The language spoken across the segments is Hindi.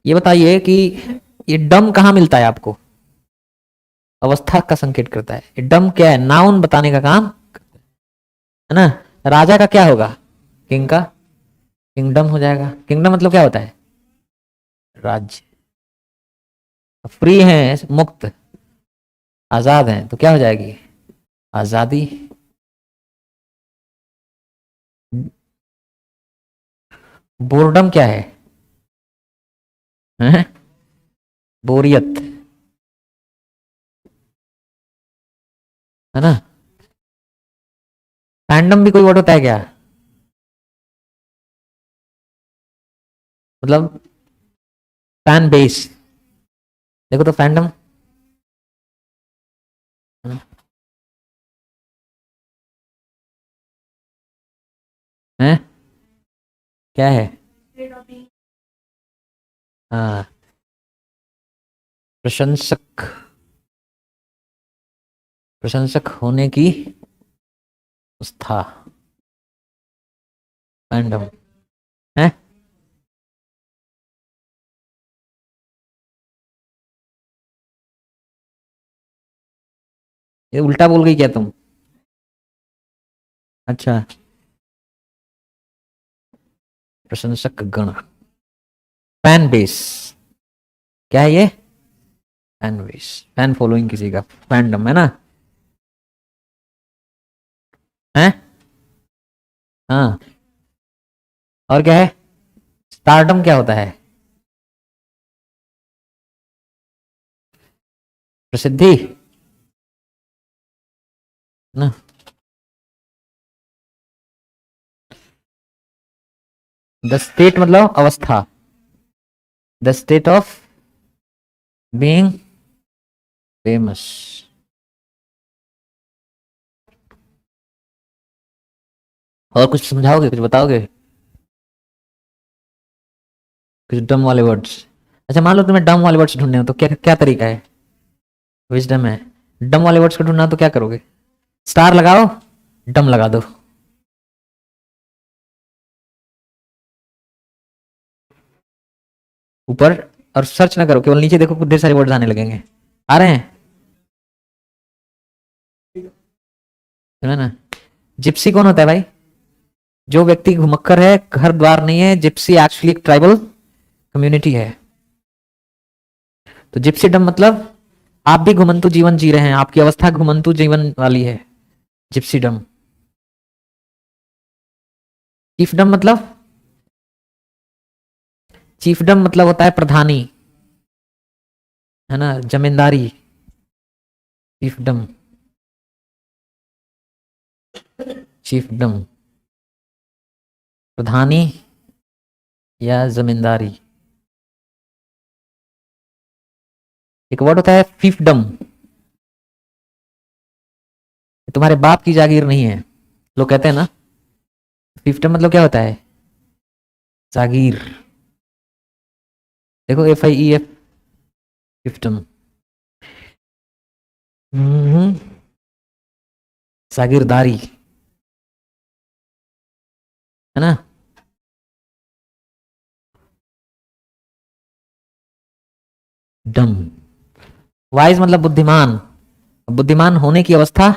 ये बताइए कि ये डम कहाँ मिलता है आपको? अवस्था का संकेत करता है। ये डम क्या है? नाउन बताने का काम है ना। राजा का क्या होगा? किंग का किंगडम हो जाएगा। किंगडम मतलब क्या होता है? राज्य। फ्री है, मुक्त, आजाद है, तो क्या हो जाएगी? आजादी। बोर्डम क्या है? हैं? बोरियत, है ना। फैंडम भी कोई वर्ड होता है क्या? मतलब फैन बेस। देखो तो फैंडम है क्या है? हाँ, प्रशंसक, प्रशंसक होने की अवस्था, फैंडम है। ये उल्टा बोल गई क्या तुम? अच्छा, प्रशंसक गण, फैन बेस, क्या है ये? फैन बेस, फैन फॉलोइंग किसी का, फैंडम है ना। है। हाँ, और क्या है? स्टारडम क्या होता है? प्रसिद्धि ना। द स्टेट मतलब अवस्था, the state of being famous. और कुछ समझाओगे, कुछ बताओगे? कुछ डम वाले वर्ड्स। अच्छा, मान लो तुम्हें डम वाले वर्ड्स ढूंढने हो तो क्या क्या तरीका है? विजडम है। डम वाले वर्ड्स को ढूंढना तो क्या करोगे? स्टार लगाओ, डम लगा दो। ऊपर और सर्च ना करो, केवल नीचे देखो, कुछ ढेर सारे वर्ड्स आने लगेंगे। आ रहे हैं, है ना। जिप्सी कौन होता है भाई? जो व्यक्ति घुमक्कर है, घर द्वार नहीं है। जिप्सी एक्चुअली एक ट्राइबल कम्युनिटी है। तो जिप्सी डम मतलब आप भी घुमंतु जीवन जी रहे हैं, आपकी अवस्था घुमंतु जीवन वाली है। जिप्सी डम। चीफडम मतलब, चीफडम मतलब होता है प्रधानी, है ना, जमींदारी। चीफडम, चीफडम, प्रधानी या जमींदारी। एक वर्ड होता है फीफडम, तुम्हारे बाप की जागीर नहीं है, लोग कहते हैं ना। फीफडम मतलब क्या होता है? जागीर। देखो FIEF, फिफ्टम। जागीरदारी, है ना। डम, वाइज मतलब बुद्धिमान, बुद्धिमान होने की अवस्था।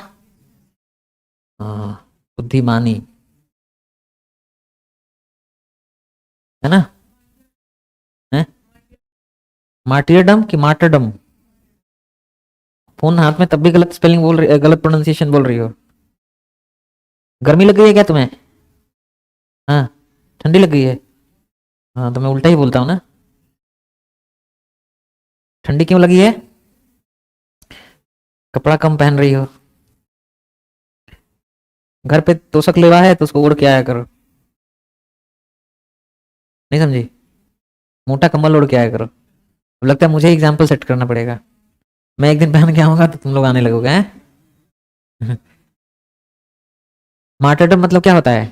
हाँ, बुद्धिमानी, है ना। है मार्टियरडम की मार्टरडम। फोन हाथ में तब भी गलत स्पेलिंग बोल रही, गलत प्रोनाउंसिएशन बोल रही हो। गर्मी लग गई है क्या तुम्हें? हाँ, ठंडी लग गई है। हाँ, तो मैं उल्टा ही बोलता हूँ ना। ठंडी क्यों लगी है? कपड़ा कम पहन रही हो। घर पे तोशक लेवा है तो उसको ओढ़ के आया करो। नहीं समझी? मोटा कंबल ओढ़ के आया करो। अब लगता है मुझे एग्जाम्पल सेट करना पड़ेगा। मैं एक दिन पहन के आऊंगा तो तुम लोग आने लगोगे, हैं? मार्टरडम मतलब क्या होता है?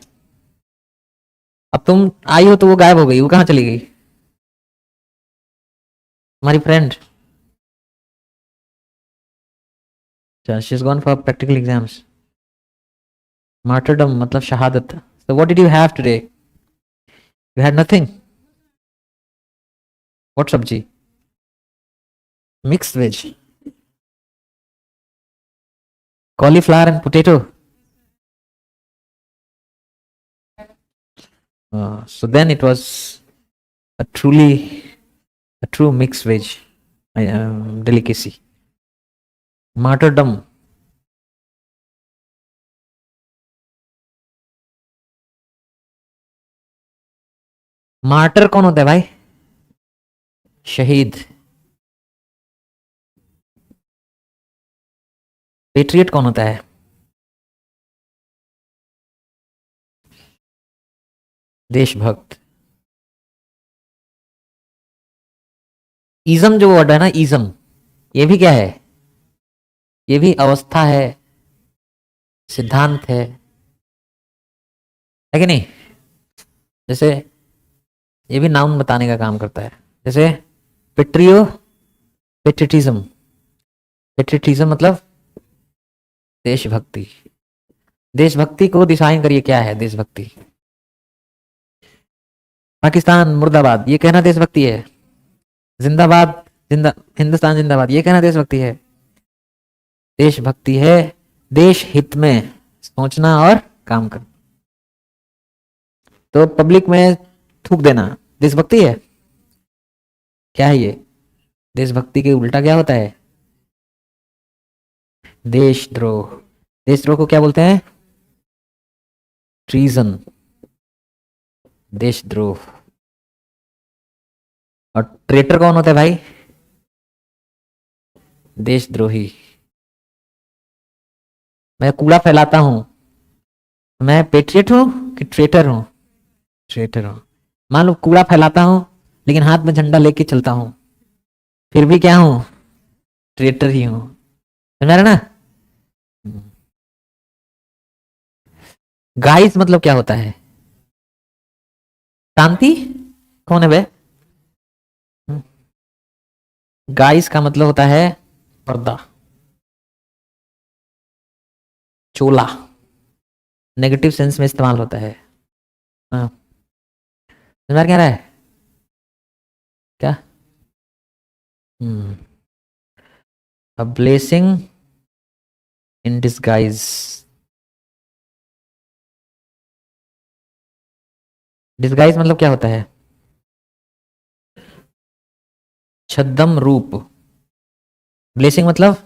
अब तुम आई हो तो वो गायब हो गई, वो कहाँ चली गई? हमारी friend. She is gone for practical exams. Martyrdom मतलब शहादत। So what did you have today? You had nothing. What sabzi? Mix veg, cauliflower and potato. So then it was a true mixed veg delicacy. Martyrdom. Martyr कौन होता है भाई? शहीद। पेट्रियट कौन होता है? देशभक्त। इज्म जो वर्ड है ना, इज्म, ये भी क्या है? ये भी अवस्था है, सिद्धांत है कि नहीं? जैसे ये भी नाउन बताने का काम करता है। जैसे पेट्रियो पेट्रिटिज्म, पेट्रिटिज्म मतलब देशभक्ति। देशभक्ति को डिफाइन करिए, क्या है देशभक्ति? पाकिस्तान मुर्दाबाद, ये कहना देशभक्ति है। जिंदाबाद, जिंदा हिंदुस्तान जिंदाबाद, ये कहना देशभक्ति है। देशभक्ति है देश हित में सोचना और काम करना। तो पब्लिक में थूक देना देशभक्ति है? क्या है ये? देशभक्ति के उल्टा क्या होता है? देशद्रोह। देशद्रोह को क्या बोलते हैं? ट्रीजन, देशद्रोह। और ट्रेटर कौन होता है भाई? देशद्रोही। मैं कूड़ा फैलाता हूं, मैं पेट्रियट हूं कि ट्रेटर हूं? ट्रेटर हूं। मान लो कूड़ा फैलाता हूं लेकिन हाथ में झंडा लेके चलता हूं, फिर भी क्या हूं? ट्रेटर ही हूं। समझ रहे ना? गाइस मतलब क्या होता है? शांति। कौन है बे? गाइस का मतलब होता है पर्दा, चोला, नेगेटिव सेंस में इस्तेमाल होता है। हाँ, समझ क्या रहा है क्या? A blessing in disguise. Disguise मतलब क्या होता है? छद्म रूप। ब्लेसिंग मतलब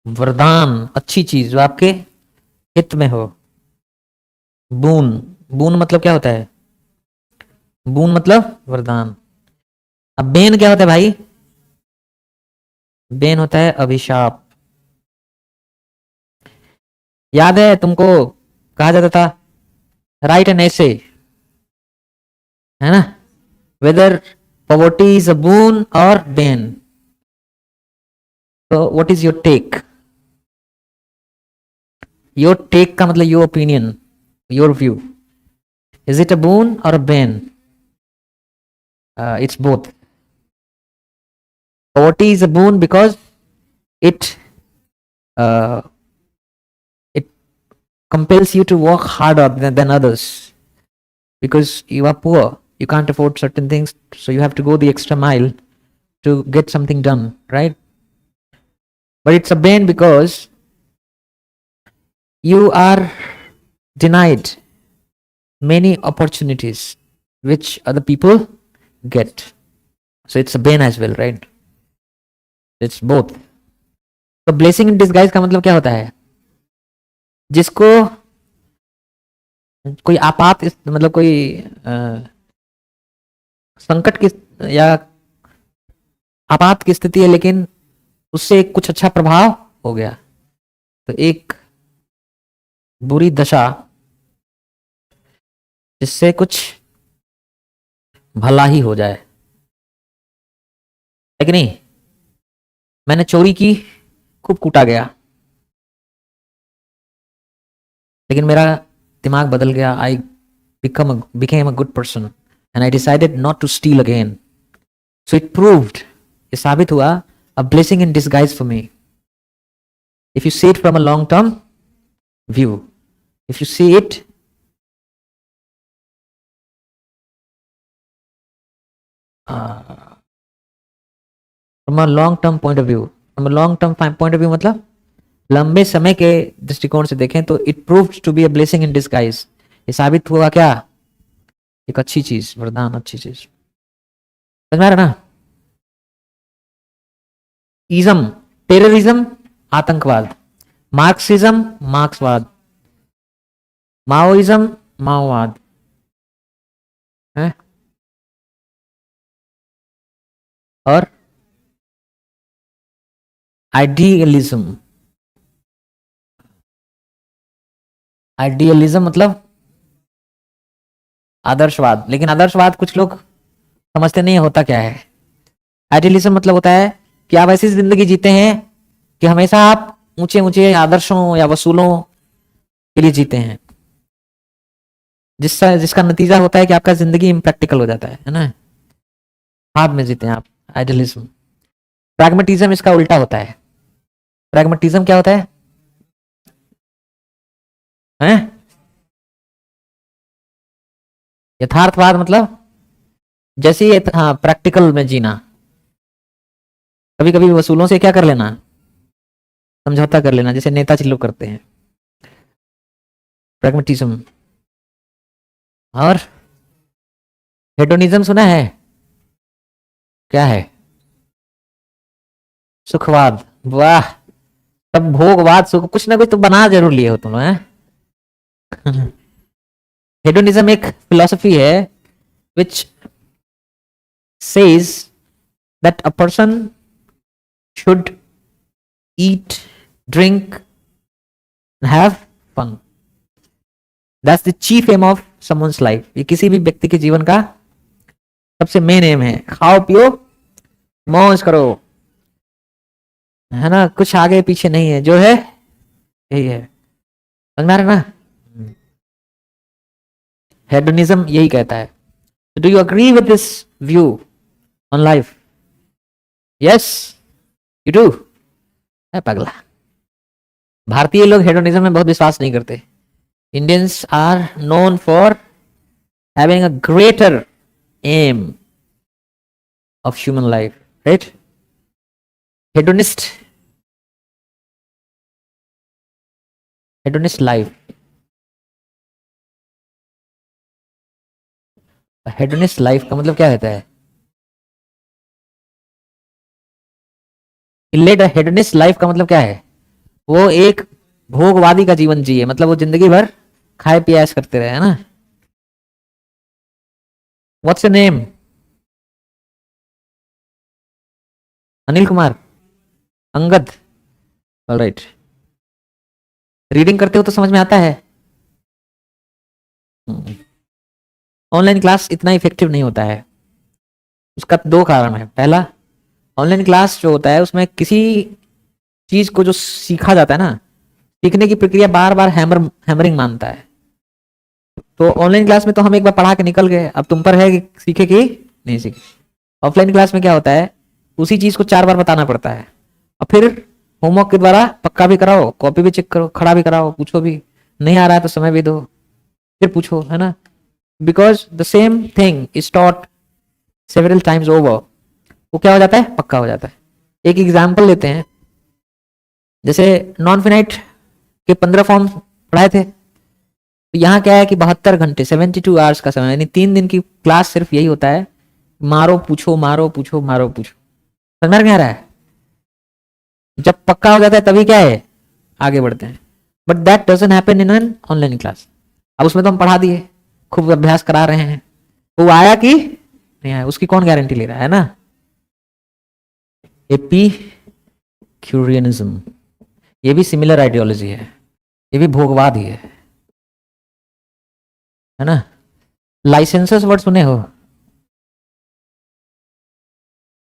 वरदान, अच्छी चीज जो आपके हित में हो। बून, बून मतलब क्या होता है? बून मतलब वरदान। अब बेन क्या होता है भाई? बेन होता है अभिशाप। याद है तुमको कहा जाता था राइट एन ऐसे, है ना? Whether poverty is a boon or bane, तो what is your take? Your take का मतलब your opinion, your view. Is it a boon or a bane? It's both. Poverty is a boon because it uh, it compels you to work harder than others. Because you are poor, you can't afford certain things, so you have to go the extra mile to get something done, right? But it's a bane because you are denied many opportunities which other people get. So it's a bane as well, right? It's both. तो ब्लेसिंग इन डिस्गाइज का मतलब क्या होता है? जिसको कोई आपात मतलब कोई संकट की या आपात की स्थिति है, लेकिन उससे कुछ अच्छा प्रभाव हो गया, तो एक बुरी दशा जिससे कुछ भला ही हो जाए, है कि नहीं? मैंने चोरी की, खूब कूटा गया, लेकिन मेरा दिमाग बदल गया। आई became a good person and I decided not to steal again. So it proved, ये साबित हुआ, a blessing in disguise for me. If you see it from a long term view, if you see it from a long term point of view, from a long term point of view मतलब लंबे समय के दृष्टिकोण से देखें तो it proved to be a blessing in disguise, ये साबित हुआ क्या, एक अच्छी चीज, वरदान, अच्छी चीज। समझ में आ रहा ना? इज्म, टेररिज्म, आतंकवाद, मार्क्सिज्म, मार्क्सवाद, माओइज्म, माओवाद है, और आइडियलिज्म, आइडियलिज्म मतलब आदर्शवाद, लेकिन आदर्शवाद कुछ लोग समझते नहीं होता क्या है। आइडियलिज्म मतलब होता है कि आप ऐसी जिंदगी जीते हैं कि हमेशा आप ऊंचे ऊंचे आदर्शों या वसूलों के लिए जीते हैं, जिसका जिसका नतीजा होता है कि आपका जिंदगी इम्प्रैक्टिकल हो जाता है ना, बाद में जीते हैं आप। आइडियलिज्म। प्रैग्मेटिज्म इसका उल्टा होता है। प्रैग्मेटिज्म क्या होता है? यथार्थवाद मतलब जैसे ही हाँ प्रैक्टिकल में जीना, कभी कभी वसूलों से क्या कर लेना, समझौता कर लेना, जैसे नेताजी लोग करते हैं, प्रैग्मेटिज्म। और हेडोनिज्म सुना है? क्या है? सुखवाद। वाह, तब भोगवाद सुख कुछ ना कुछ तो बना जरूर लिए हो तुम हैं। हेडोनिज्म एक फिलोसफी है which says that a person should eat, drink, and have fun. That's the chief aim of someone's life. ये किसी भी व्यक्ति के जीवन का सबसे मेन एम है। खाओ पियो मौज करो, है ना, कुछ आगे पीछे नहीं है, जो है यही है। समझ में आ रहा है ना? हेडोनिज्म यही कहता है। Do you agree with this view on life? Yes you do? है पगला। भारतीय लोग हेडोनिज्म में बहुत विश्वास नहीं करते। Indians are known for having a greater aim of human life, right? Hedonist, hedonist life, hedonist life का मतलब क्या रहता है? हेडोनिस्ट लाइफ का मतलब क्या है? वो एक भोगवादी का जीवन जिए, मतलब वो जिंदगी भर खाए पिए ऐश करते रहे, है ना। What's your name? Anil Kumar, Angad, alright. Reading करते हो तो समझ में आता है। ऑनलाइन क्लास इतना इफेक्टिव नहीं होता है, उसका दो कारण है। पहला, ऑनलाइन क्लास जो होता है उसमें किसी चीज को जो सीखा जाता है ना, सीखने की प्रक्रिया बार बार हैमरिंग मानता है। तो ऑनलाइन क्लास में तो हम एक बार पढ़ा के निकल गए, अब तुम पर है कि सीखे कि नहीं सीखे। ऑफलाइन क्लास में क्या होता है, उसी चीज को चार बार बताना पड़ता है, और फिर होमवर्क के द्वारा पक्का भी कराओ, कॉपी भी चेक करो, खड़ा भी कराओ, पूछो भी, नहीं आ रहा है तो समय भी दो, फिर पूछो, है ना। Because the same thing is taught several times over, वो क्या हो जाता है, पक्का हो जाता है। एक एग्जाम्पल लेते हैं, जैसे नॉन फिनाइट के 15 फॉर्म पढ़ाए थे, तो यहाँ क्या है कि 72 घंटे 72 आवर्स का समय, यानी 3 दिन की क्लास सिर्फ यही होता है, मारो पूछो, मारो पूछो, मारो पूछो। समझ में नहीं आ रहा है? जब पक्का हो जाता है तभी क्या है, आगे बढ़ते हैं। But that doesn't happen in an online class. अब उसमें तो हम पढ़ा दिए, खूब अभ्यास करा रहे हैं, वो आया कि नहीं आया उसकी कौन गारंटी ले रहा है ना। एपिक्यूरियनिज्म, ये भी सिमिलर आइडियोलॉजी है, ये भी भोगवाद ही है ना। लाइसेंसेस वर्ड सुने हो?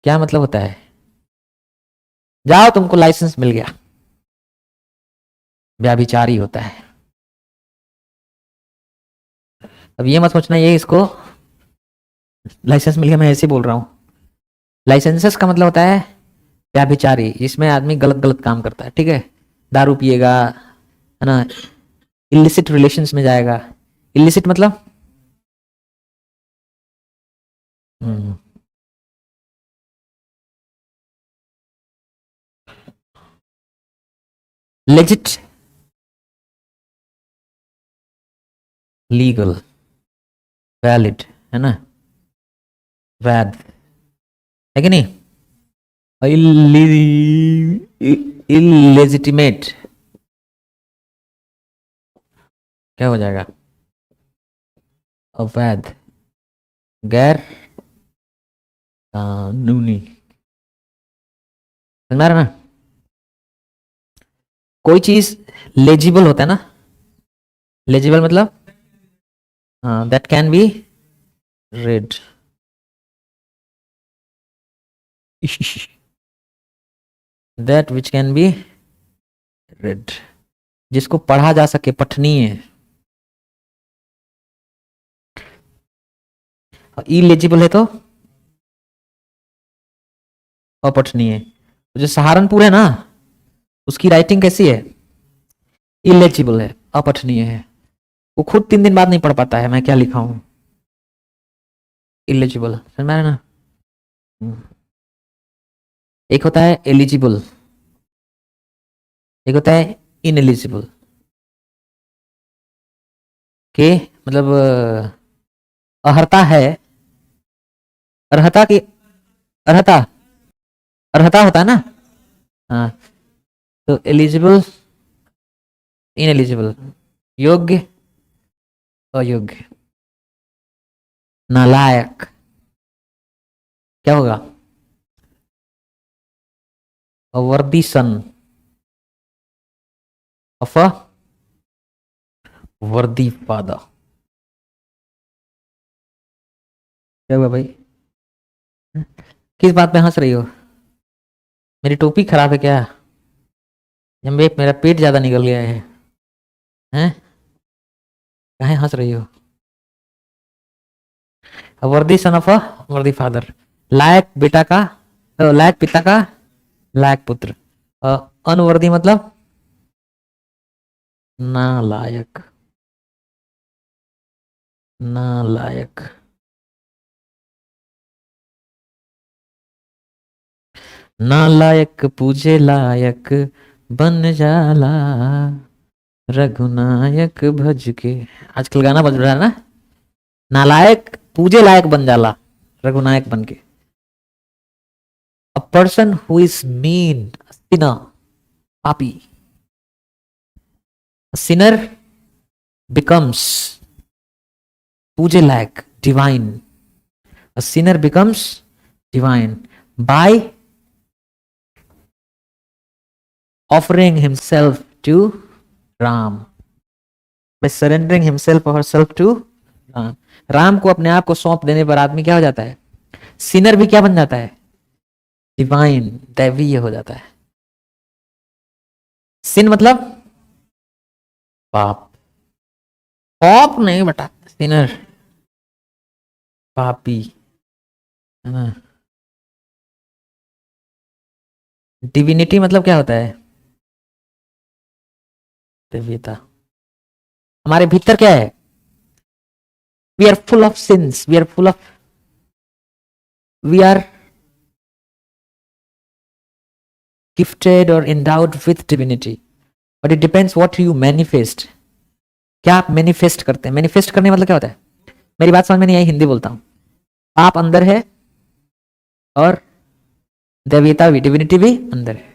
क्या मतलब होता है? जाओ तुमको लाइसेंस मिल गया, व्याभिचारी होता है। अब ये मत सोचना ये इसको लाइसेंस मिल गया, मैं ऐसे बोल रहा हूँ। लाइसेंसेस का मतलब होता है व्याभिचारी, जिसमें आदमी गलत गलत काम करता है, ठीक है, दारू पिएगा, है ना, इलिसिट रिलेशंस में जाएगा। इलिसिट मतलब लेजिट, लीगल, वैलिड, है ना, वैध, है कि नहीं? इलेजिटिमेट क्या हो जाएगा? अवैध, गैर कानूनी। समझ में आ रहा है ना? कोई चीज लेजिबल होता है ना, लेजिबल मतलब that can be red. That which can be red, जिसको पढ़ा जा सके, पठनीय। इलेजिबल है तो अपठनीय। तो जो सहारनपुर है ना, उसकी राइटिंग कैसी है? इलेजिबल है, अपठनीय है। वो खुद 3 दिन बाद नहीं पढ़ पाता है मैं क्या लिखा हूं। इलेजिबल, समझ में आया ना? एक होता है एलिजिबल, एक होता है इनएलिजिबल। के मतलब अर्हता है, अर्हता की, अर्हता, अर्हता होता है ना। हाँ, तो एलिजिबल, इनएलिजिबल, योग्य, अयोग्य, नालायक, क्या होगा? अवर्दी सन ऑफ अ वर्दी फादर। क्या हुआ भाई? किस बात पे हंस रही हो? मेरी टोपी खराब है क्या? या मेरा पेट ज्यादा निकल गया है? हैं? काहे हंस रही हो? वर्दी सन ऑफ अ वर्दी फादर, लायक बेटा का, लायक पिता का लायक पुत्र। अनवर्दी मतलब नालायक, नालायक, नालायक पूजे लायक बन जाला, रघुनायक भज के। आजकल गाना बज रहा है ना, नालायक पूजे लायक बन जाला, रघुनायक बन के। A person who is mean, sinner, पापी। सिनर बिकम्स पूजे लायक, divine. A sinner becomes divine by offering himself to Ram, by surrendering himself or herself to Ram। Ram को अपने आप को सौंप देने पर आदमी क्या हो जाता है? सिनर भी क्या बन जाता है? डिवाइन, दैवीय हो जाता है। सिन मतलब पाप, पाप नहीं बेटा, सिनर, पापी, है ना। डिविनिटी मतलब क्या होता है? दिव्यता। हमारे भीतर क्या है? We are full of sins, we are full of, we are gifted or endowed with divinity, but it depends what you manifest। क्या आप मैनिफेस्ट करते हैं? मैनिफेस्ट करने मतलब क्या होता है? मेरी बात समझ में नहीं आई, हिंदी बोलता हूं। आप अंदर है और दैवीयता भी, डिविनिटी भी अंदर है,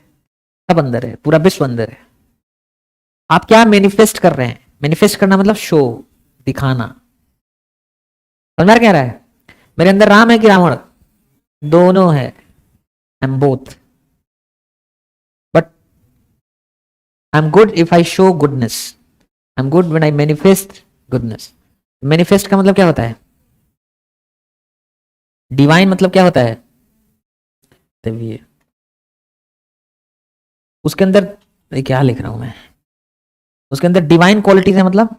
सब अंदर है, पूरा विश्व अंदर है। आप क्या मैनिफेस्ट कर रहे हैं? मैनिफेस्ट करना मतलब शो, दिखाना। समझ में क्या रहा है? मेरे अंदर राम है कि रावण? दोनों है, I am both, but I am good if I show goodness, I am good when I manifest goodness. Manifest का मतलब क्या होता है? डिवाइन मतलब क्या होता है? दिव्य। उसके अंदर, क्या लिख रहा हूं मैं, उसके अंदर डिवाइन क्वालिटीज है, मतलब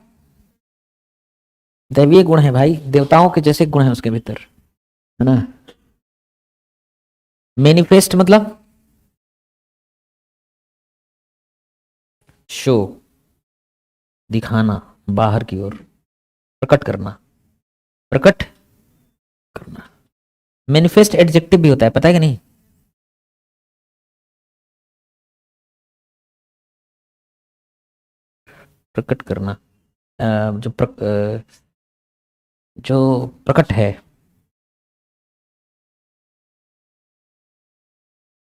दैवीय गुण है भाई, देवताओं के जैसे गुण है उसके भीतर, है ना। मैनिफेस्ट मतलब शो, दिखाना, बाहर की ओर, प्रकट करना, प्रकट करना। मैनिफेस्ट एडजेक्टिव भी होता है, पता है कि नहीं? प्रकट करना, जो प्रकट है।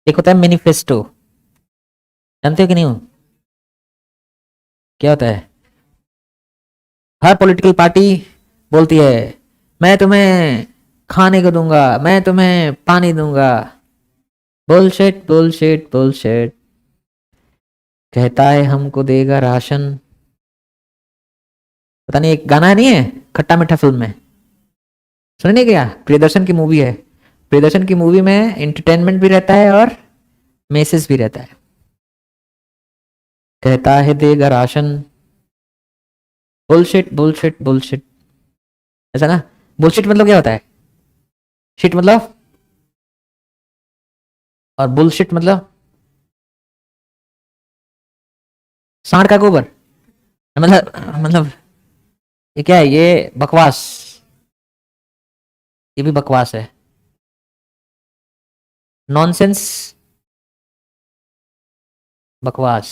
एक होता है मैनिफेस्टो, जानते हो कि नहीं हो? क्या होता है? हर पॉलिटिकल पार्टी बोलती है मैं तुम्हें खाने को दूंगा, मैं तुम्हें पानी दूंगा। Bullshit bullshit bullshit. कहता है हमको देगा राशन। पता नहीं, एक गाना नहीं है खट्टा मीठा फिल्म में, सुनने क्या? प्रियदर्शन की मूवी है। प्रियदर्शन की मूवी में एंटरटेनमेंट भी रहता है और मैसेज भी रहता है। कहता है देगा राशन। बुलशिट बुलशिट बुलशिट, ऐसा ना? बुलशिट मतलब क्या होता है? शिट मतलब, और बुलशिट मतलब सांड का गोबर। मतलब ये क्या है? ये बकवास, ये भी बकवास है, नॉनसेंस, बकवास,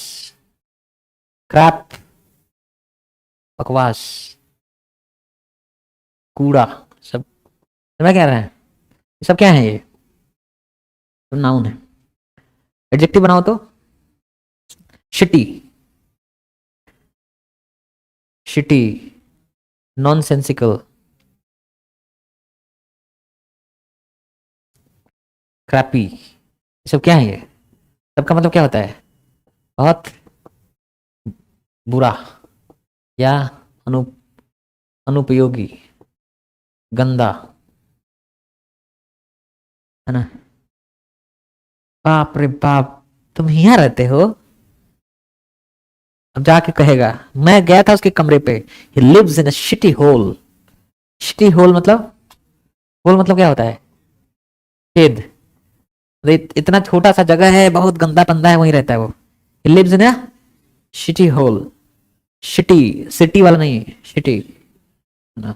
क्रैप, बकवास, कूड़ा, सब। मैं कह रहा है ये सब क्या है? ये तो नाउन है। एडजेक्टिव बनाओ तो शिटी, शिटी, नॉनसेंसिकल, क्रैपी, ये सब क्या है? ये सबका मतलब क्या होता है? बहुत बुरा या अनु अनुपयोगी, गंदा, है ना? बाप रे बाप, तुम यहाँ रहते हो? अब जाके कहेगा मैं गया था उसके कमरे पे, he lives in a shitty hole. Shitty hole मतलब, होल मतलब क्या होता है? छेद। इतना छोटा सा जगह है, बहुत गंदा पंदा है, वहीं रहता है वो। He lives in a shitty hole. Shitty, city वाला नहीं, शिटी ना।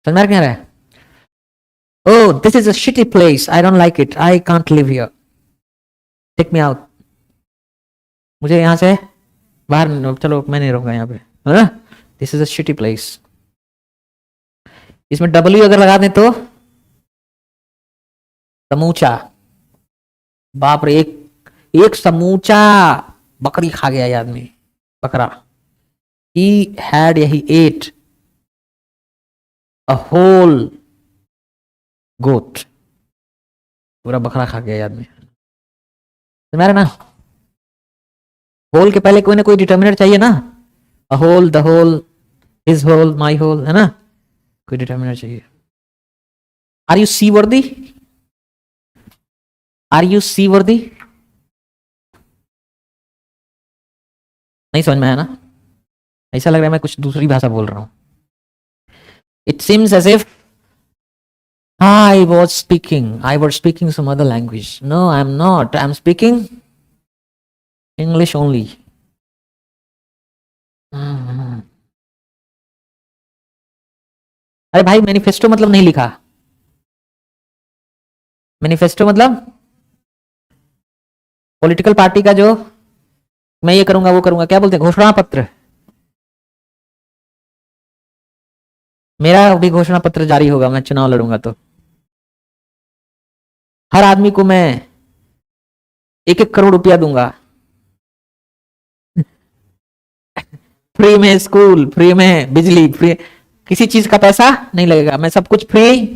समझ में क्या रहा है? Oh this is a shitty place, I don't like it, I can't live here, take me out. मुझे यहाँ से बाहर, चलो मैं नहीं रहूंगा यहाँ पे, है ना? This is a shitty place. इसमें डब्ल्यू अगर लगा दें तो समूचा। बाप रे, एक एक समूचा बकरी खा गया ये आदमी, बकरा। ही हैड या ही एट अ होल गोट। पूरा बकरा खा गया ये आदमी। तुम्हारा ना, होल के पहले कोई ना कोई डिटर्मिनेंट चाहिए ना। A hole, the hole, his hole, my hole, है ना? कोई डिटर्मिनेंट चाहिए। आर यू सी वर्दी? आर यू सी वर्दी? नहीं समझ में आया ना? ऐसा लग रहा है मैं कुछ दूसरी भाषा बोल रहा हूं। It seems as if I was speaking some other language. No, I'm not. I'm speaking English only. अरे भाई, मैनिफेस्टो मतलब नहीं लिखा। मैनिफेस्टो मतलब पॉलिटिकल पार्टी का जो मैं ये करूंगा वो करूंगा, क्या बोलते हैं, घोषणा पत्र। मेरा भी घोषणा पत्र जारी होगा, मैं चुनाव लड़ूंगा तो हर आदमी को मैं 1-1 करोड़ रुपया दूंगा। फ्री में स्कूल, फ्री में बिजली, फ्री, किसी चीज का पैसा नहीं लगेगा, मैं सब कुछ फ्री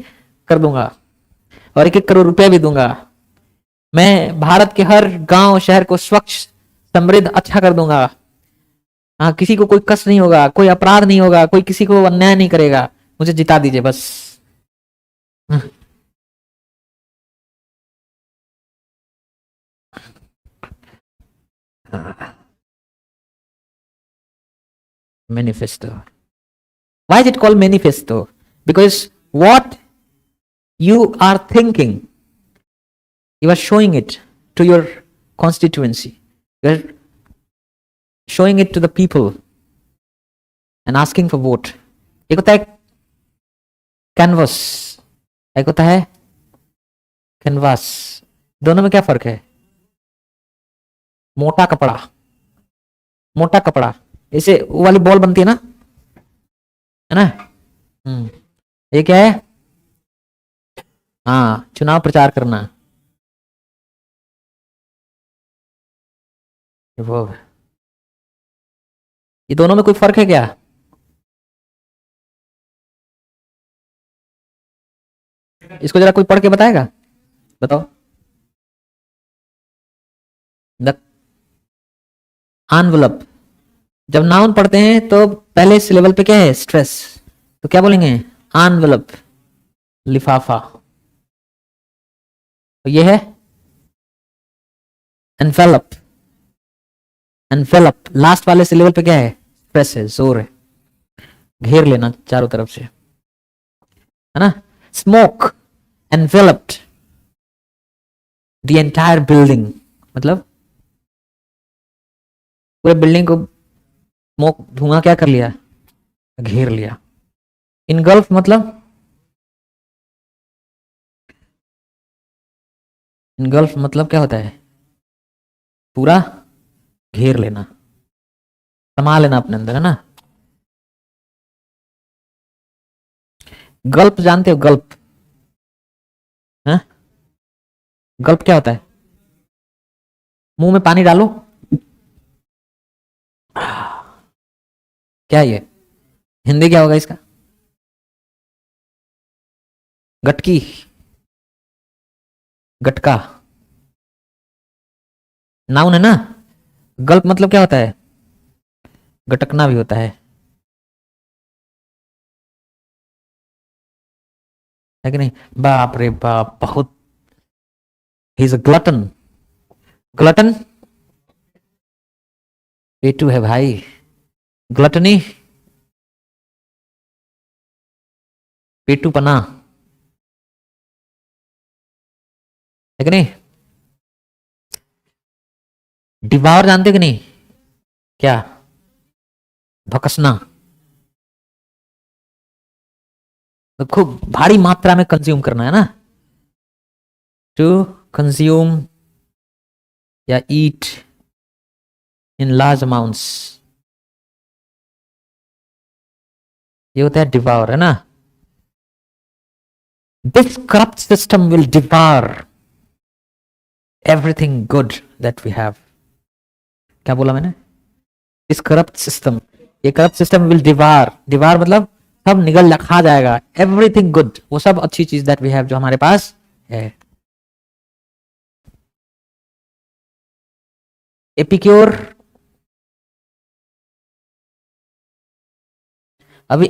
कर दूंगा और 1-1 करोड़ रुपया भी दूंगा। मैं भारत के हर गांव शहर को स्वच्छ, समृद्ध, अच्छा कर दूंगा। हाँ, किसी को कोई कष्ट नहीं होगा, कोई अपराध नहीं होगा, कोई किसी को अन्याय नहीं करेगा। मुझे जिता दीजिए बस। Manifesto. Why is it called manifesto? Because what you are thinking, you are showing it to your constituency. You are showing it to the people and asking for vote. एक होता है कैनवस, एक होता है कैनवास। दोनों में क्या फर्क है? मोटा कपड़ा, मोटा कपड़ा ऐसे वो वाली बॉल बनती है ना। ये क्या है? हाँ, चुनाव प्रचार करना, वो ये दोनों में कोई फर्क है क्या? इसको जरा कोई पढ़ के बताएगा, बताओ। द एनवलप, जब नाउन पढ़ते हैं तो पहले इस लेवल पे क्या है? स्ट्रेस। तो क्या बोलेंगे? एनवलप, लिफाफा। तो ये है एनवेलप। एनवेलप लास्ट वाले से लेवल पे क्या है? स्ट्रेस है, जोर है, घेर लेना चारों तरफ से, है ना। Smoke enveloped the entire building, मतलब पूरे बिल्डिंग को स्मोक, धुआं क्या कर लिया? घेर लिया। इनगल्फ मतलब, इनगल्फ मतलब क्या होता है? पूरा घेर लेना, समा लेना अपने अंदर, है ना। गल्प जानते हो? गल्प, है? गल्प क्या होता है? मुंह में पानी डालो, क्या ये? हिंदी क्या होगा इसका? गटकी, गटका, नाउन है ना। गल्प मतलब क्या होता है? गटकना भी होता है कि नहीं? बाप रे बाप, बहुत, ही इज अ ग्लटन। ग्लटन पेटू है भाई। ग्लटनी पेटू पना, है कि नहीं। डिवार जानते कि नहीं? क्या? भकसना, तो खूब भारी मात्रा में कंज्यूम करना, है ना। टू कंज्यूम या ईट इन लार्ज अमाउंट्स, ये होता है डिवार, है ना। This corrupt system will devour everything good that we have. क्या बोला मैंने? दिस करप्ट सिस्टम, ये corrupt system will devour, devour मतलब सब निगल खा जाएगा, एवरीथिंग गुड, वो सब अच्छी चीज दैट वी हैव, जो हमारे पास है। एपिक्योर, अभी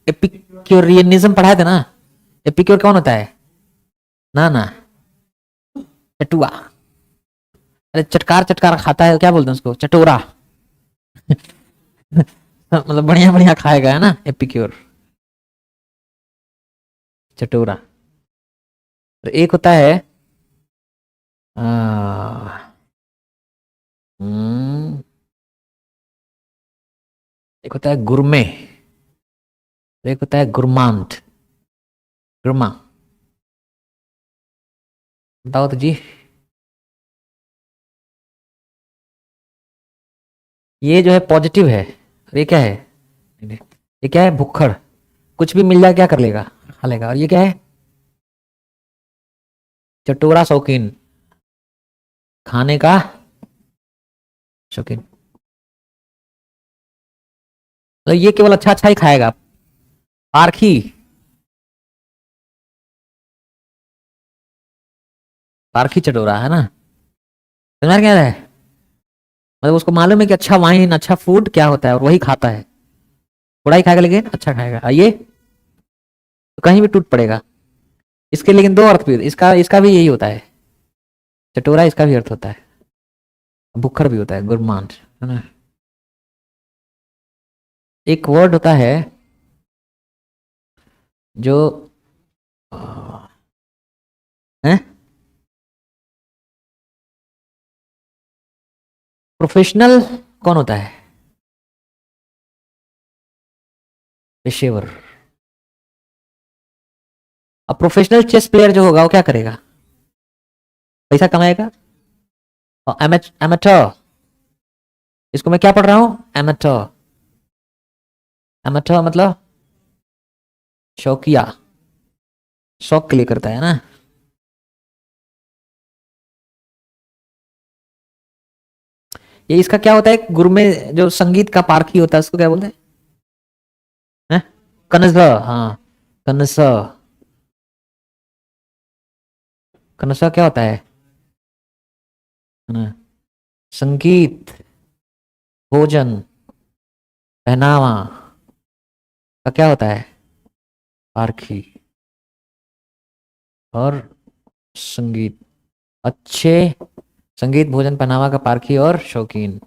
एपिक्योरियनिज्म पढ़ाए थे ना। एपिक्योर कौन होता है? ना ना, चटुआ। अरे चटकार चटकार खाता है, क्या बोलते हैं उसको? चटोरा। मतलब बढ़िया बढ़िया खाएगा, है ना, एपिक्योर, चटोरा। तो एक होता है आ, हम्म, एक होता है गुरमे, एक होता है गुरमांट, गुरमा। बताओ तो जी। ये जो है पॉजिटिव है, और ये क्या है? ये क्या है? भुक्खड़, कुछ भी मिल जाए क्या कर लेगा? खा लेगा। और ये क्या है? चटोरा, शौकीन, खाने का शौकीन। तो ये केवल अच्छा अच्छा ही खाएगा। पारखी, पारखी चटोरा, है ना। समझ में क्या है? मतलब उसको मालूम है कि अच्छा वाइन, अच्छा फूड क्या होता है, और वही खाता है। थोड़ा ही खाएगा लेकिन अच्छा खाएगा। ये तो कहीं भी टूट पड़ेगा। इसके लेकिन दो अर्थ भी, इसका इसका भी यही होता है। चटोरा इसका भी अर्थ होता है, भुक्खड़ भी होता है, गुरमांड, है ना। एक वर्ड होता है जो है प्रोफेशनल, कौन होता है? पेशेवर। अब प्रोफेशनल चेस प्लेयर जो होगा वो क्या करेगा? पैसा कमाएगा। और एमेटर, इसको मैं क्या पढ़ रहा हूं? एमेटर। एमेटर मतलब शौकिया, शौक के लिए करता है ना। ये इसका क्या होता है, गुरु में जो संगीत का पारखी होता है उसको क्या बोलते हैं? कनस, हाँ कनस। कनसा क्या होता है ना? संगीत, भोजन, पहनावा का क्या होता है? पारखी। और संगीत, अच्छे संगीत भोजन पहनावा का पारखी और शौकीन,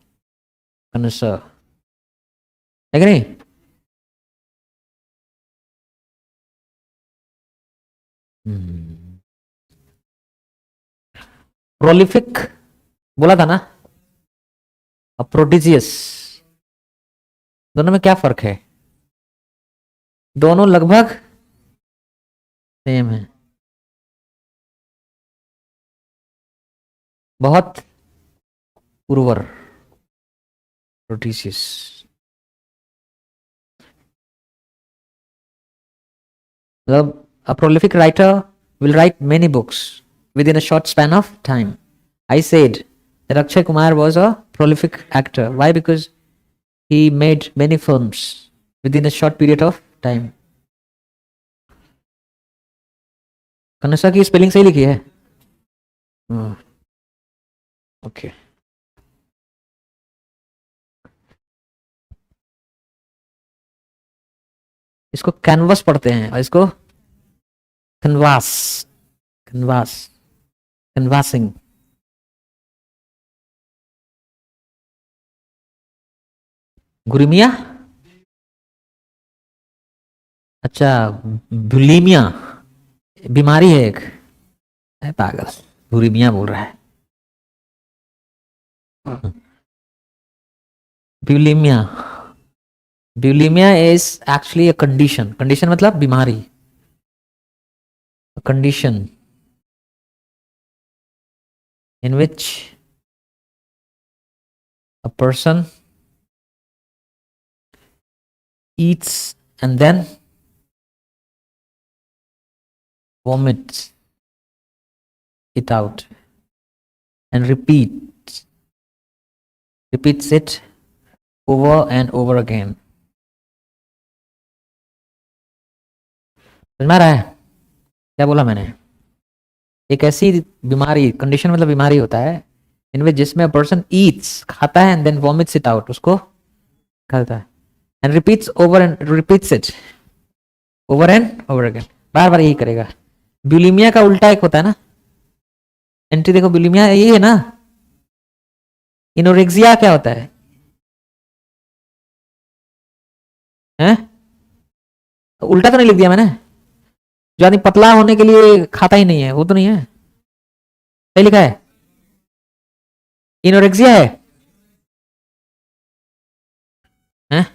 कनस है कि नहीं? प्रोलिफिक बोला था ना, और प्रोडिजियस, दोनों में क्या फर्क है? दोनों लगभग सेम है। बहुत उर्वर, प्रोडिजियस। मतलब a prolific writer will write many books within a short span of time. I said that Akshay Kumar was a prolific actor. Why? Because he made many films within a short period of time. कनसा की स्पेलिंग सही लिखी है? ओके। इसको कैनवस पढ़ते हैं और इसको कन्वास, कन्वास, कन्वासिंग। गुरिमिया, अच्छा, बुलीमिया बीमारी है एक, है पागल, बुरीमिया बोल रहा है। Bulimia, bulimia is actually a condition. Condition मतलब बीमारी, a condition in which a person eats and then vomits it out and repeats it over and over again. समझ में आ रहा है क्या बोला मैंने? एक ऐसी बीमारी, कंडीशन मतलब बीमारी होता है इनमें जिसमें पर्सन ईट्स, खाता है, and then vomits it out, उसको खाता है, and repeats it over and over again, बार बार यही करेगा। ब्यूलीमिया का उल्टा एक होता है ना, एंटी देखो, ब्यूलीमिया यही है ना। इनोरेक्सिया क्या होता है? हैं? उल्टा तो नहीं लिख दिया मैंने? जो आदमी पतला होने के लिए खाता ही नहीं है वो तो नहीं है? सही लिखा है? इनोरेक्सिया है? हैं?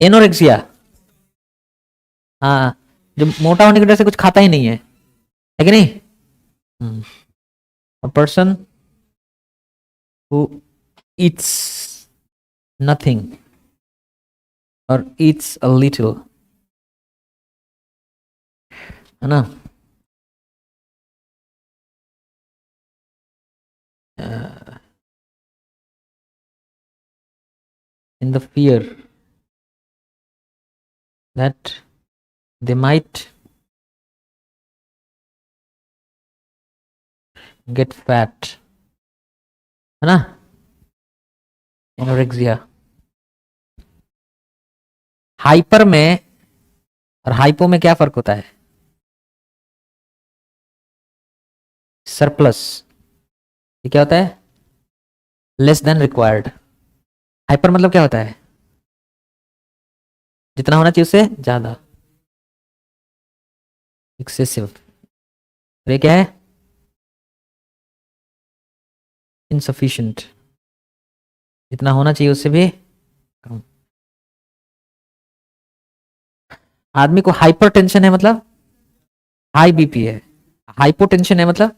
एनोरेक्सिया, हाँ, जो मोटा होने की वजह से कुछ खाता ही नहीं है कि नहीं? A person who eats nothing or eats a little, है ना? In the fear that they might get fat, है ना? एनोरेक्सिया। हाइपर में और हाइपो में क्या फर्क होता है? सरप्लस, ये क्या होता है? Less than required. हाइपर मतलब क्या होता है? जितना होना चाहिए उससे ज्यादा, एक्सेसिव। ये क्या है? इनसफिशिएंट, जितना होना चाहिए उससे भी कम। आदमी को हाइपर टेंशन है मतलब हाई बीपी है, हाइपोटेंशन है मतलब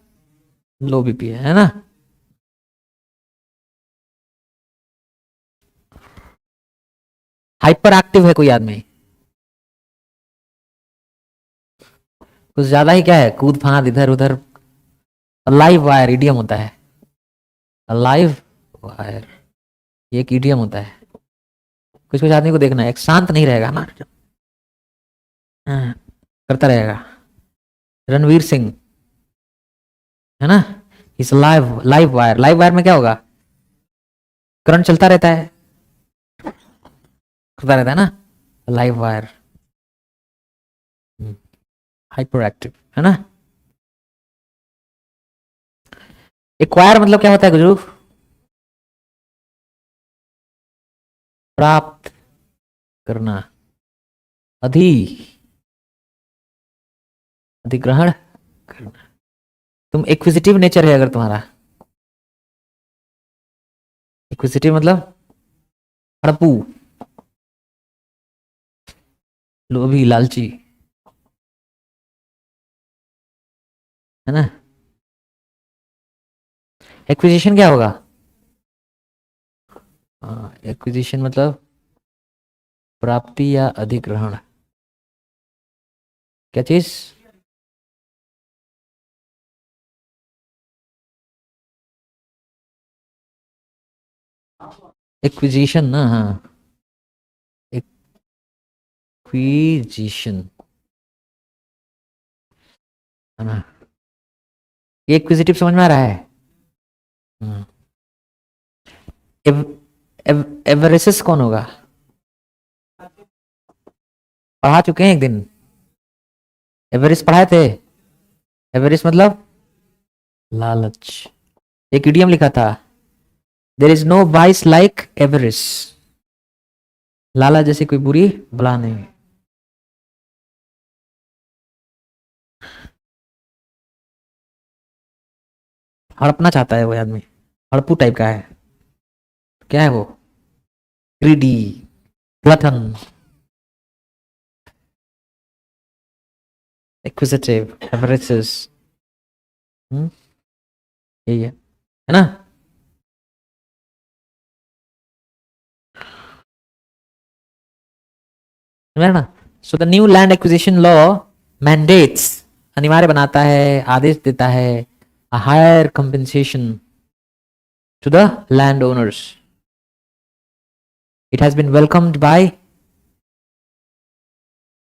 लो बीपी है ना। हाइपर एक्टिव है कोई आदमी, कुछ ज्यादा ही क्या है, कूद फांद इधर उधर। लाइव वायर इडियम होता है, लाइव वायर ये एक इडियम होता है। कुछ कुछ आदमी को देखना है, एक शांत नहीं रहेगा ना, हाँ, करता रहेगा। रणवीर सिंह है ना, इस live live wire, live wire में क्या होगा, करंट चलता रहता है, करता रहता है ना, लाइव वायर। हाइपर एक्टिव है ना। एक्वायर मतलब क्या होता है गुरु, प्राप्त करना, अधि अधिग्रहण करना। तुम एक्विजिटिव नेचर है अगर तुम्हारा, एक्विजिटिव मतलब हड़पू, लोभी लालची है ना। एक्विजिशन क्या होगा, एक्विजिशन मतलब प्राप्ति या अधिग्रहण, क्या चीज, एक्विजिशन ना, हाँ एक्विजिशन है ना। ये एक्विजिटिव समझ में आ रहा है। हम्म। एव, एवरेसिस कौन होगा, पढ़ा चुके हैं एक दिन, एवरेस्ट पढ़ाए थे। एवरेस्ट मतलब लालच, एक इडियम लिखा था, there is no vice like avarice, लाला जैसी कोई बुरी बला नहीं। हड़पना चाहता है वो आदमी, हड़पू टाइप का है, क्या है वो, ग्रीडी, ग्लटन, एक्विजिटिव, एवरेसिस, यही है ना। समझ ना। So the new land acquisition law mandates, अनिवार्य बनाता है, आदेश देता है, a higher compensation to the landowners. It has been welcomed by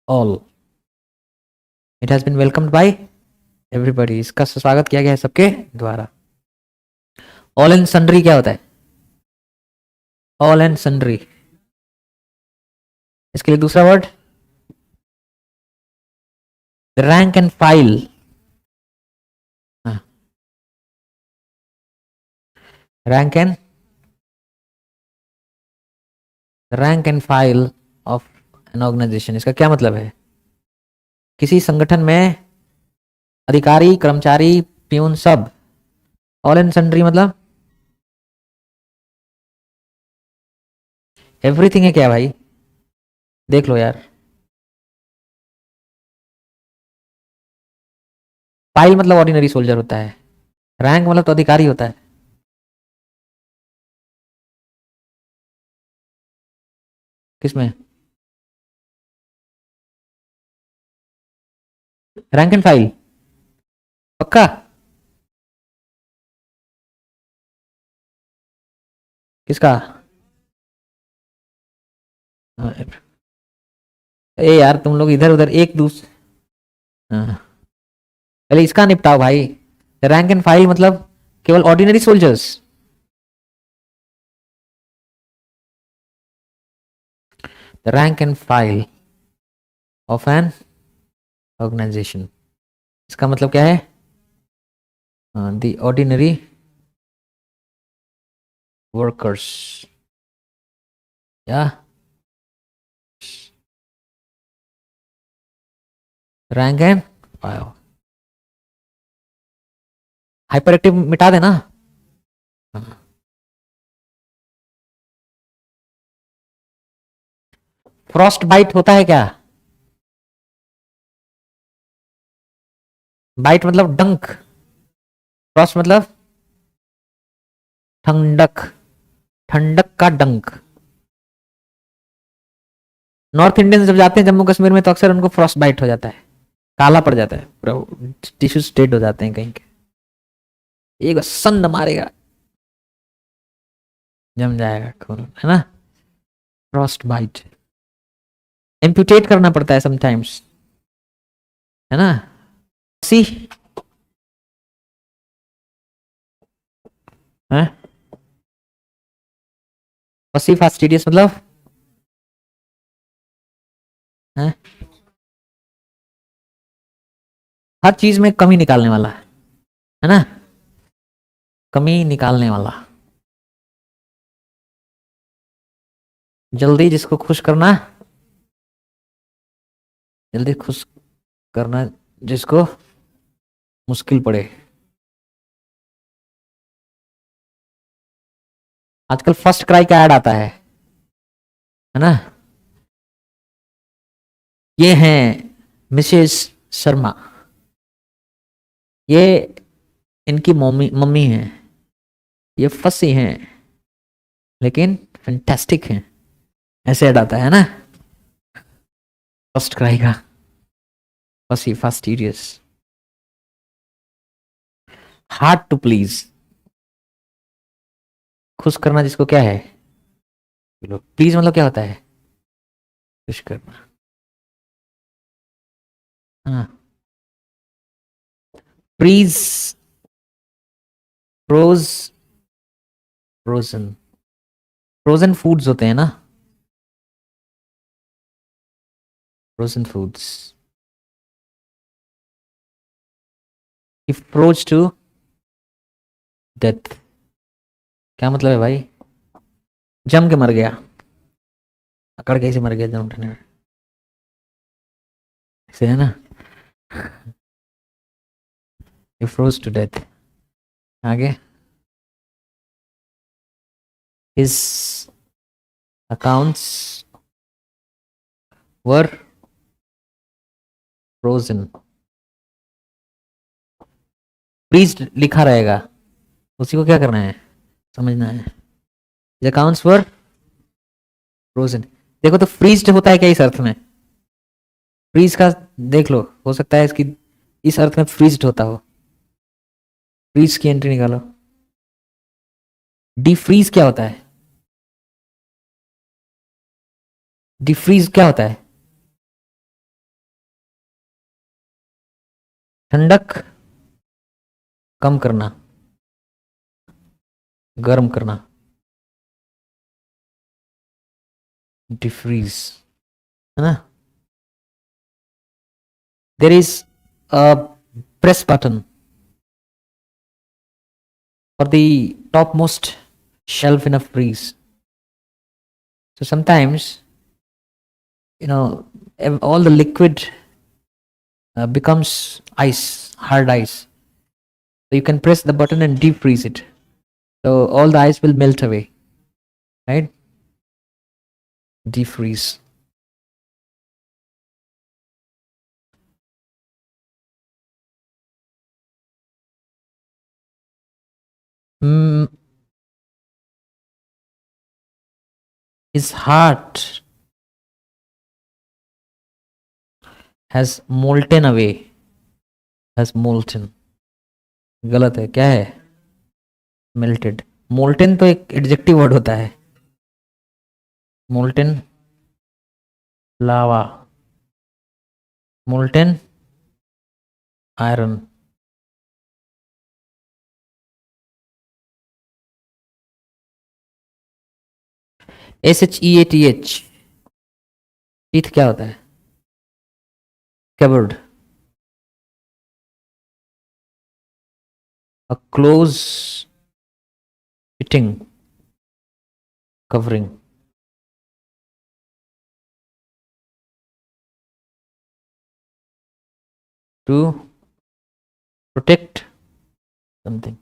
all. It has been welcomed by everybody. इसका स्वागत किया गया है सबके द्वारा। ऑल एंड सन्ड्री क्या होता है, ऑल एंड सन्ड्री, इसके लिए दूसरा word rank and file, rank and rank and file of an organisation. इसका क्या मतलब है, किसी संगठन में अधिकारी कर्मचारी प्यून सब, ऑल एंड सन्ड्री मतलब एवरीथिंग है क्या भाई, देख लो यार। फाइल मतलब ऑर्डिनरी सोल्जर होता है, रैंक मतलब तो अधिकारी होता है, किसमें, रैंक एंड फाइल, पक्का, किसका, हाँ, ए यार तुम लोग इधर उधर एक दूसरे, हाँ, पहले इसका निपटाओ भाई। रैंक एंड फाइल मतलब केवल ordinary soldiers, the rank and file of an organisation, इसका मतलब क्या है, द ऑर्डिनरी वर्कर्स या rank and file. Hyperactive मिटा देना। फ्रॉस्ट बाइट होता है क्या, बाइट मतलब डंक, फ्रॉस्ट मतलब ठंडक, ठंडक का डंक। नॉर्थ इंडियन जब जाते हैं जम्मू कश्मीर में तो अक्सर उनको फ्रॉस्ट बाइट हो जाता है, काला पड़ जाता है पूरा, टिश्यू स्टेड हो जाते हैं कहीं के, एक सन मारेगा, जम जाएगा खून, है ना। फ्रॉस्ट बाइट, एम्पुटेट करना पड़ता है समटाइम्स, है ना। सी है, पसी फास्टिडियस मतलब है? हर चीज में कमी निकालने वाला, है ना, कमी निकालने वाला, जल्दी जिसको खुश करना, जल्दी खुश करना जिसको मुश्किल पड़े। आजकल फर्स्ट क्राई का ऐड आता है ना। ये हैं मिसेस शर्मा, ये इनकी मम्मी मम्मी हैं, ये फंसी हैं लेकिन फैंटास्टिक हैं, ऐसे ऐड आता है ना फर्स्ट क्राई का। फंसी फास्टिडियस, हार्ड टू प्लीज, खुश करना जिसको क्या है, प्लीज मतलब क्या होता है, खुश करना, हाँ। Please, froze, frozen, frozen foods होते हैं ना, frozen foods, he froze to death, क्या मतलब है भाई, जम के मर गया, अकड़ कैसे मर गया जम उठने में, ऐसे है ना, ही फ्रोज टू डेथ। आगे, his accounts were frozen, freeze लिखा रहेगा, उसी को क्या करना है, समझना है, अकाउंट्स वर फ्रोजन। देखो तो फ्रीज होता है क्या इस अर्थ में, फ्रीज का देख लो, हो सकता है इसकी इस अर्थ में फ्रीज होता हो, फ्रीज की एंट्री निकालो। डिफ्रीज क्या होता है, डिफ्रीज क्या होता है, ठंडक कम करना, गर्म करना, डिफ्रीज, है ना। There is a press button for the topmost shelf in a freeze. So sometimes, all the liquid becomes ice, hard ice. So you can press the button and deep freeze it. So all the ice will melt away, right? Deep freeze. Mm, his heart has molten away. Has molten. गलत है, क्या है, मेल्टेड। मोल्टेन तो एक एडजेक्टिव वर्ड होता है, मोल्टेन लावा, मोल्टेन आयरन। SHEATH, टीथ क्या होता है, स्कैबर्ड, a close fitting covering, to protect something,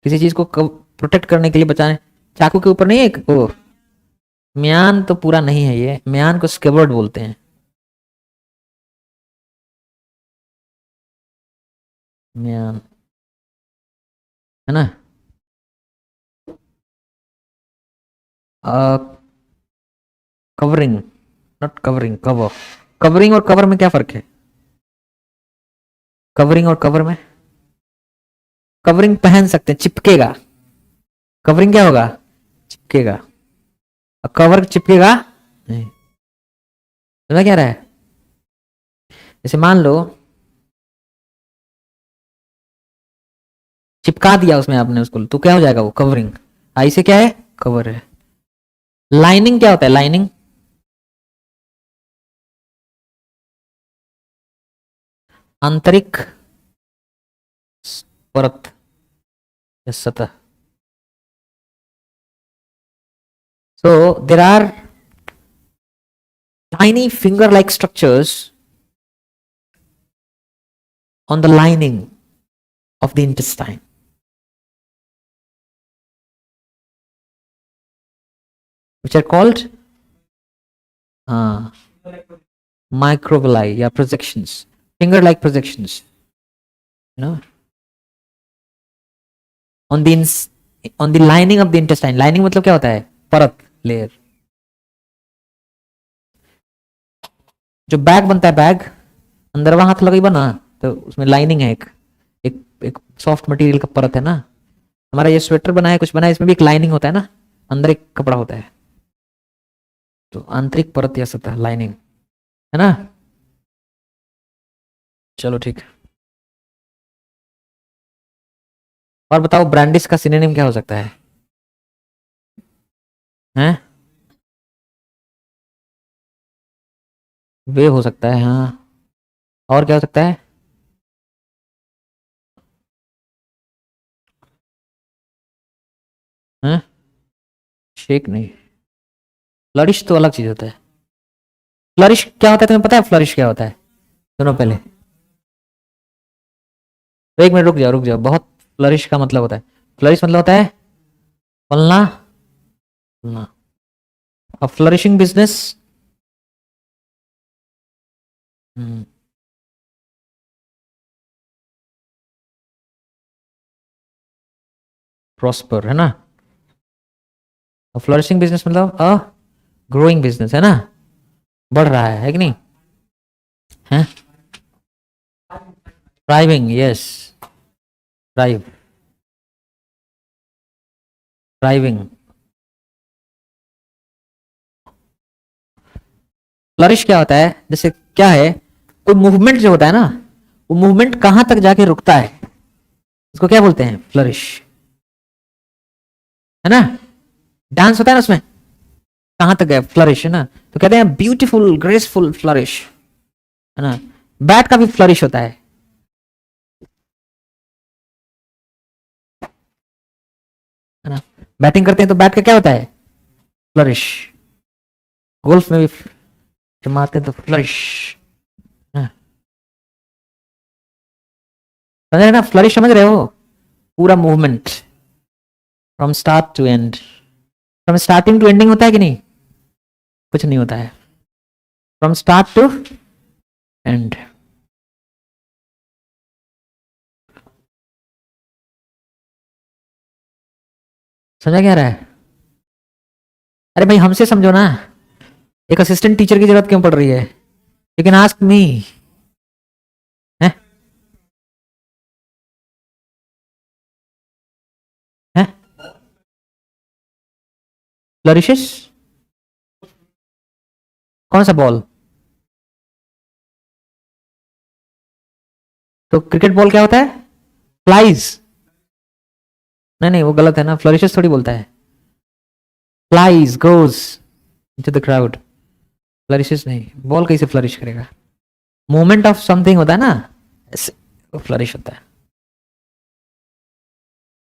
किसी चीज को प्रोटेक्ट करने के लिए बचाने, चाकू के ऊपर नहीं है एक वो, म्यान तो पूरा नहीं है, ये म्यान को स्केबर्ड बोलते हैं। म्यान, है ना। Covering, not covering, cover. Covering और कवर में क्या फर्क है? कवरिंग और कवर में, कवरिंग पहन सकते हैं, चिपकेगा। कवरिंग क्या होगा? चिपकेगा। और कवर चिपकेगा नहीं। समझा क्या रहा है? जैसे मान लो चिपका दिया उसमें आपने उसको, तो क्या हो जाएगा? वो कवरिंग। आई से क्या है? कवर है। लाइनिंग क्या होता है? लाइनिंग आंतरिक परत या सतह। So there are tiny finger like structures on the lining of the intestine, which are called uh, microvilli, yeah, projections, finger like projections, you know, on the on the lining of the intestine. Lining मतलब क्या होता है? परत, लेयर। जो बैग बनता है, बैग अंदर वहां हाथ लगाई बना, तो उसमें लाइनिंग है, एक सॉफ्ट मटेरियल का परत है ना। हमारा ये स्वेटर बना है, कुछ बना है, इसमें भी एक लाइनिंग होता है ना, अंदर एक कपड़ा होता है। तो आंतरिक परत या सतह, लाइनिंग, है ना। चलो ठीक। और बताओ ब्रांडिश का सिनोनिम क्या हो सकता है? हैं? वे हो सकता है, हाँ। और क्या हो सकता है? हैं? शेक नहीं, फ्लरिश तो अलग चीज होता है। फ्लरिश क्या होता है तुम्हें पता है? फ्लरिश क्या होता है? सुनो पहले, तो एक मिनट रुक जाओ, रुक जाओ। बहुत फ्लरिश का मतलब होता है, फ्लरिश मतलब होता है फलना, फलना। अब फ्लरिशिंग बिजनेस, प्रॉस्पर, है ना। और फ्लरिशिंग बिजनेस मतलब ग्रोइंग बिजनेस, है ना। बढ़ रहा है कि नहीं? है thriving, yes. Thrive, thriving. Flourish क्या होता है? जैसे क्या है, कोई मूवमेंट जो होता है ना, वो मूवमेंट कहां तक जाके रुकता है, उसको क्या बोलते हैं? फ्लरिश, है ना। डांस होता है ना उसमें, कहां तक गए? फ्लरिश, है ना। तो कहते हैं ब्यूटीफुल ग्रेसफुल फ्लरिश, है ना। बैट का भी फ्लरिश होता है ना। बैटिंग करते हैं तो बैट का क्या होता है? फ्लरिश। गोल्फ में भी जब मारते हैं तो फ्लरिश, समझ रहे ना? फ्लरिश समझ रहे हो? पूरा movement from start to end. From starting to ending होता है कि नहीं? कुछ नहीं होता है, फ्रॉम स्टार्ट टू एंड। समझा क्या रहा है? अरे भाई हमसे समझो ना, एक असिस्टेंट टीचर की जरूरत क्यों पड़ रही है? यू कैन आस्क मी, है है फ्लरिशेस। कौन सा बॉल? तो क्रिकेट बॉल क्या होता है? फ्लाइज। नहीं नहीं, वो गलत है ना, फ्लरिशेस थोड़ी बोलता है। Flies goes into the crowd, flourishes नहीं। बॉल कैसे फ्लरिश करेगा? मूवमेंट ऑफ समथिंग होता है ना, ऐसे वो फ्लरिश होता है।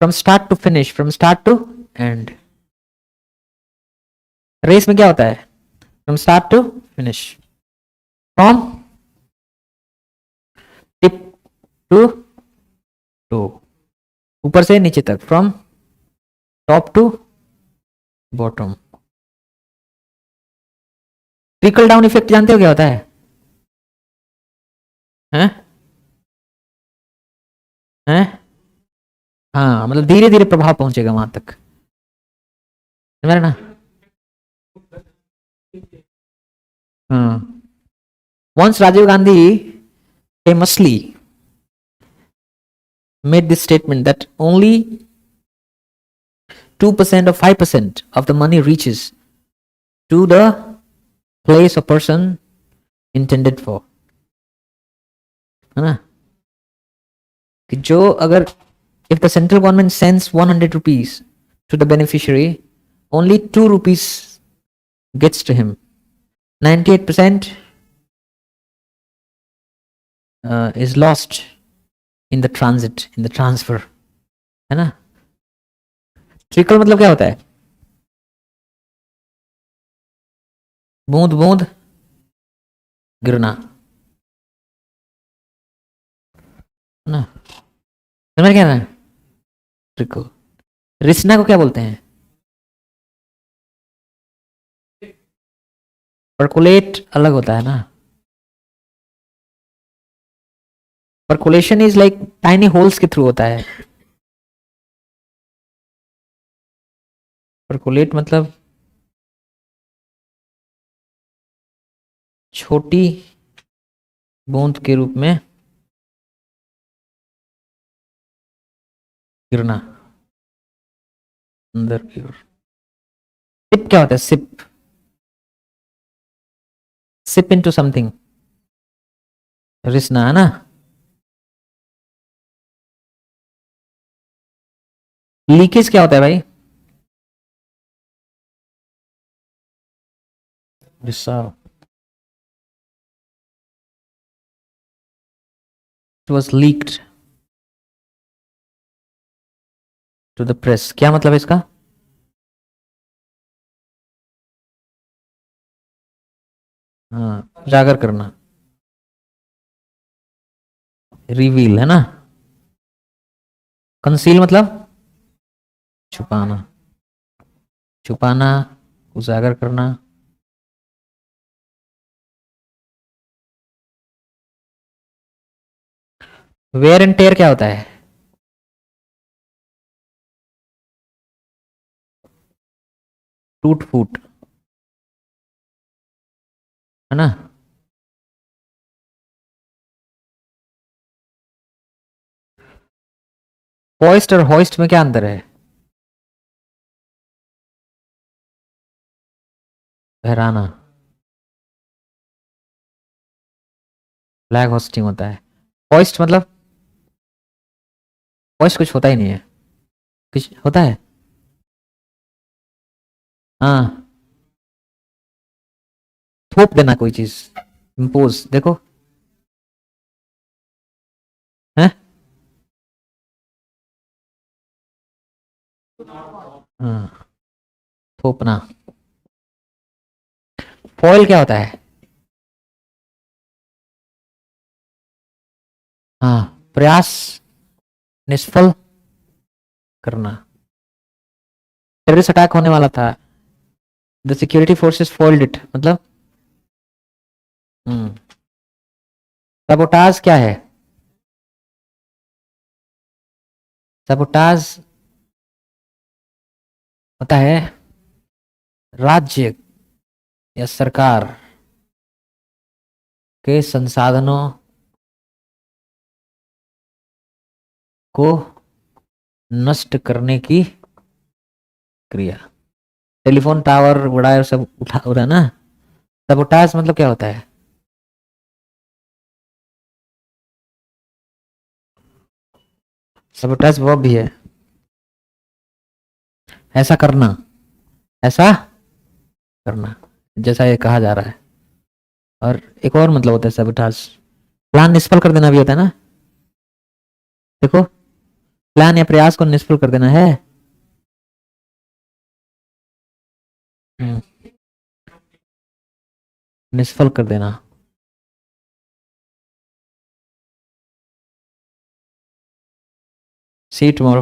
From start to finish, from start to end. Race में क्या होता है? From start to finish, from tip to toe, ऊपर से नीचे तक, from top to bottom. Trickle down effect जानते हो क्या होता है? हैं? हाँ मतलब धीरे धीरे प्रभाव पहुंचेगा वहां तक, समझ रहे ना। हाँ, once Rajiv Gandhi famously made this statement that only 2% or 5% of the money reaches to the place or person intended for, है ना, कि जो अगर if the central government sends 100 rupees to the beneficiary, only 2 rupees gets to him, 98% is lost in the transit, in the transfer, है ना। ट्रिकल मतलब क्या होता है, बूंद बूंद गिरना, है ना, समझ क्या ना। ट्रिकल, रिसना को क्या बोलते हैं, परकुलेट अलग होता है ना, percolation is like tiny holes के थ्रू होता है, परकुलेट मतलब छोटी बूंद के रूप में गिरना अंदर की ओर। सिप क्या होता है, सिप, सिप इनटू समथिंग, रिसना, है ना। लीकेज क्या होता है भाई, रिसाव, it was leaked to the press, क्या मतलब है इसका, हाँ उजागर करना, रिवील, है ना। कंसील मतलब छुपाना, छुपाना, उजागर करना। वेयर एंड टेयर क्या होता है, टूट फूट, है ना। होइस्ट और होइस्ट में क्या अंतर है, फहराना, फ्लैग होस्टिंग होता है। होइस्ट मतलब, होइस्ट कुछ होता ही नहीं है, कुछ होता है, हाँ थोप देना कोई चीज, इम्पोज, देखो है, हाँ थोपना। फॉइल क्या होता है, हाँ प्रयास निष्फल करना, टेररिस्ट अटैक होने वाला था, the security forces foiled it, मतलब सबोटाज क्या है, सबोटाज होता है राज्य या सरकार के संसाधनों को नष्ट करने की क्रिया, टेलीफोन टावर उड़ाए सब उठा उड़ा ना। सबोटाज मतलब क्या होता है, सबोटाज वो भी है, ऐसा करना, ऐसा करना, जैसा ये कहा जा रहा है। और एक और मतलब होता है सबोटाज, प्लान निष्फल कर देना भी होता है ना, देखो प्लान या प्रयास को निष्फल कर देना है। निष्फल कर देना। See tomorrow.